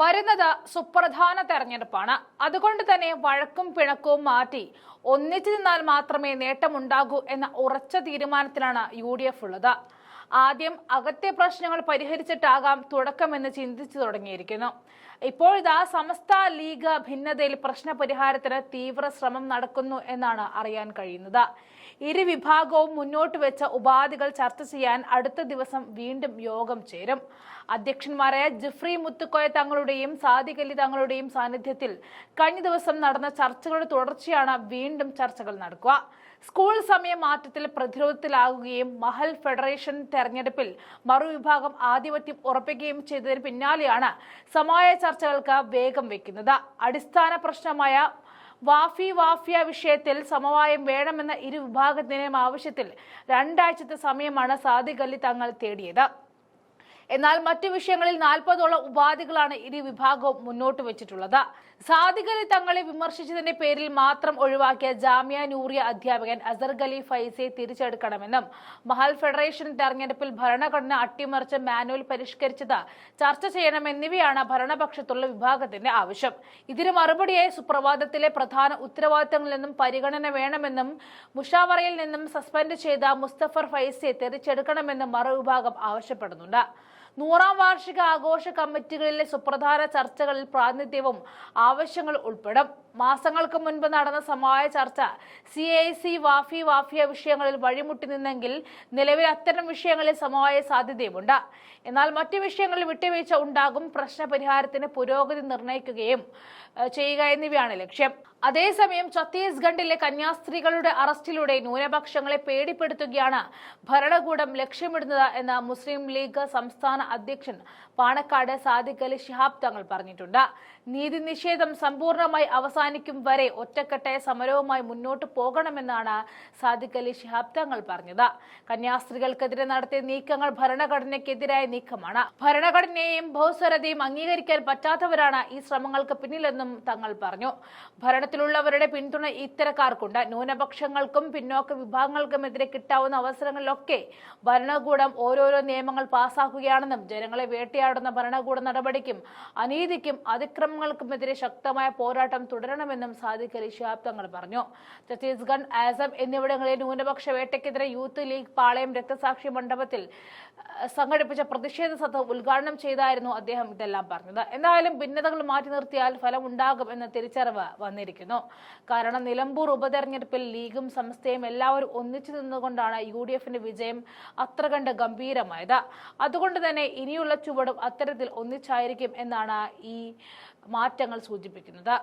വരുന്നത് സുപ്രധാന തെരഞ്ഞെടുപ്പാണ്. അതുകൊണ്ട് തന്നെ വഴക്കും പിണക്കവും മാറ്റി ഒന്നിച്ചു നിന്നാൽ മാത്രമേ നേട്ടമുണ്ടാകൂ എന്ന ഉറച്ച തീരുമാനത്തിലാണ് UDF ഉള്ളത്. ആദ്യം അകത്തെ പ്രശ്നങ്ങൾ പരിഹരിച്ചിട്ടാകാം തുടക്കമെന്ന് ചിന്തിച്ചു തുടങ്ങിയിരിക്കുന്നു. ഇപ്പോഴിതാ സമസ്ത ലീഗ് ഭിന്നതയിൽ പ്രശ്ന പരിഹാരത്തിന് തീവ്ര ശ്രമം നടക്കുന്നു എന്നാണ് അറിയാൻ കഴിയുന്നത്. ഇരു വിഭാഗവും മുന്നോട്ട് വെച്ച ഉപാധികൾ ചർച്ച ചെയ്യാൻ അടുത്ത ദിവസം വീണ്ടും യോഗം ചേരും. അധ്യക്ഷന്മാരായ ജിഫ്രി മുത്തുക്കോയ തങ്ങളുടെയും സാദിഖ് അലി തങ്ങളുടെയും സാന്നിധ്യത്തിൽ കഴിഞ്ഞ ദിവസം നടന്ന ചർച്ചകളുടെ തുടർച്ചയാണ് വീണ്ടും ചർച്ചകൾ നടക്കുക. സ്കൂൾ സമയ മാറ്റത്തിൽ പ്രതിരോധത്തിലാകുകയും മഹൽ ഫെഡറേഷൻ തെരഞ്ഞെടുപ്പിൽ മറുവിഭാഗം ആധിപത്യം ഉറപ്പിക്കുകയും ചെയ്തതിന് പിന്നാലെയാണ് സമവായ ചർച്ചകൾക്ക് വേഗം വെക്കുന്നത്. അടിസ്ഥാന പ്രശ്നമായ വാഫിയ വിഷയത്തിൽ സമവായം വേണമെന്ന ഇരു വിഭാഗത്തിന്റെയും ആവശ്യത്തിൽ 2 ആഴ്ചത്തെ സമയമാണ് സാദിഖ് അലി തങ്ങൾ തേടിയത്. എന്നാൽ മറ്റു വിഷയങ്ങളിൽ 40ഓളം ഉപാധികളാണ് ഇരു വിഭാഗവും മുന്നോട്ട് വെച്ചിട്ടുള്ളത്. സാദിഖ് അലി തങ്ങളെ വിമർശിച്ചതിന്റെ പേരിൽ മാത്രം ഒഴിവാക്കിയ ജാമിയ നൂറിയ അധ്യാപകൻ അസർ ഖലി ഫൈസിയെ തിരിച്ചെടുക്കണമെന്നും മഹൽ ഫെഡറേഷൻ തെരഞ്ഞെടുപ്പിൽ ഭരണഘടന അട്ടിമറിച്ച് മാനുവൽ പരിഷ്കരിച്ചത് ചർച്ച ചെയ്യണമെന്നിവയാണ് ഭരണപക്ഷത്തുള്ള വിഭാഗത്തിന്റെ ആവശ്യം. ഇതിന് മറുപടിയായി സുപ്രഭാതത്തിലെ പ്രധാന ഉത്തരവാദിത്തങ്ങളിൽ നിന്നും പരിഗണന വേണമെന്നും മുഷാവറയിൽ നിന്നും സസ്പെൻഡ് ചെയ്ത മുസ്തഫർ ഫൈസിയെ തിരിച്ചെടുക്കണമെന്നും മറുവിഭാഗം ആവശ്യപ്പെടുന്നുണ്ട്. 100ാം വാർഷിക ആഘോഷ കമ്മിറ്റികളിലെ സുപ്രധാന ചർച്ചകളിൽ പ്രാതിനിധ്യവും ആവശ്യങ്ങൾ ഉൾപ്പെടും. മാസങ്ങൾക്ക് മുൻപ് നടന്ന സമവായ ചർച്ച CAC വാഫിയ വിഷയങ്ങളിൽ വഴിമുട്ടി നിന്നെങ്കിൽ നിലവിൽ അത്തരം വിഷയങ്ങളിൽ സമവായ സാധ്യതയുമുണ്ട്. എന്നാൽ മറ്റു വിഷയങ്ങളിൽ വിട്ടുവീഴ്ച ഉണ്ടാകും. പ്രശ്ന പരിഹാരത്തിന് പുരോഗതി നിർണ്ണയിക്കുകയും ചെയ്യുക എന്നിവയാണ് ലക്ഷ്യം. അതേസമയം ഛത്തീസ്ഗഡിലെ കന്യാസ്ത്രീകളുടെ അറസ്റ്റിലൂടെ ന്യൂനപക്ഷങ്ങളെ പേടിപ്പെടുത്തുകയാണ് ഭരണകൂടം ലക്ഷ്യമിടുന്നത് എന്ന് മുസ്ലിം ലീഗ് സംസ്ഥാന അധ്യക്ഷൻ പാണക്കാട് സാദിഖ് അലി ശിഹാബ് തങ്ങൾ പറഞ്ഞിട്ടുണ്ട്. നീതി നിഷേധം സമ്പൂർണ്ണമായി അവസാനിക്കും വരെ ഒറ്റക്കെട്ടായ സമരവുമായി മുന്നോട്ട് പോകണമെന്നാണ് സാദിഖ് അലി ശിഹാബ് തങ്ങൾ പറഞ്ഞത്. കന്യാസ്ത്രീകൾക്കെതിരെ നടത്തിയ നീക്കങ്ങൾ ഭരണഘടനയ്ക്കെതിരായ നീക്കമാണ്. ഭരണഘടനയെയും ബഹുസ്വരതയും അംഗീകരിക്കാൻ പറ്റാത്തവരാണ് ഈ ശ്രമങ്ങൾക്ക് പിന്നിലെന്നും തങ്ങൾ പറഞ്ഞു. ഭരണത്തിലുള്ളവരുടെ പിന്തുണ ഇത്തരക്കാർക്കുണ്ട്. ന്യൂനപക്ഷങ്ങൾക്കും പിന്നോക്ക വിഭാഗങ്ങൾക്കുമെതിരെ കിട്ടാവുന്ന അവസരങ്ങളിലൊക്കെ ഭരണകൂടം ഓരോരോ നിയമങ്ങൾ പാസാക്കുകയാണെന്നും ജനങ്ങളെ വേട്ടയാടുന്ന ഭരണകൂട നടപടിക്കും അനീതിക്കും അതിക്രമങ്ങൾക്കുമെതിരെ ശക്തമായ പോരാട്ടം തുടരണമെന്നും സാദിഖ് അലി ശിഹാബ് തങ്ങൾ പറഞ്ഞു. ഛത്തീസ്ഗഡ്, ആസം എന്നിവിടങ്ങളിലെ ന്യൂനപക്ഷ വേട്ടയ്ക്കെതിരെ യൂത്ത് ലീഗ് പാളയം രക്തസാക്ഷി മണ്ഡപത്തിൽ സംഘടിപ്പിച്ച പ്രതിഷേധ സഭ ഉദ്ഘാടനം ചെയ്തായിരുന്നു അദ്ദേഹം ഇതെല്ലാം പറഞ്ഞത്. എന്തായാലും ഭിന്നതകൾ മാറ്റി നിർത്തിയാൽ ഫലം ഉണ്ടാകും എന്ന തിരിച്ചറിവ് വന്നിരിക്കുന്നു. കാരണം നിലമ്പൂർ ഉപതെരഞ്ഞെടുപ്പിൽ ലീഗും സമസ്തയും എല്ലാവരും ഒന്നിച്ചു നിന്നുകൊണ്ടാണ് UDFന്റെ വിജയം അത്ര കണ്ട് ഗംഭീരമായത്. അതുകൊണ്ട് തന്നെ ഇനിയുള്ള ചുവടും അത്തരത്തിൽ ഒന്നിച്ചായിരിക്കും എന്നാണ് ഈ മാറ്റങ്ങൾ സൂചിപ്പിക്കുന്നത്.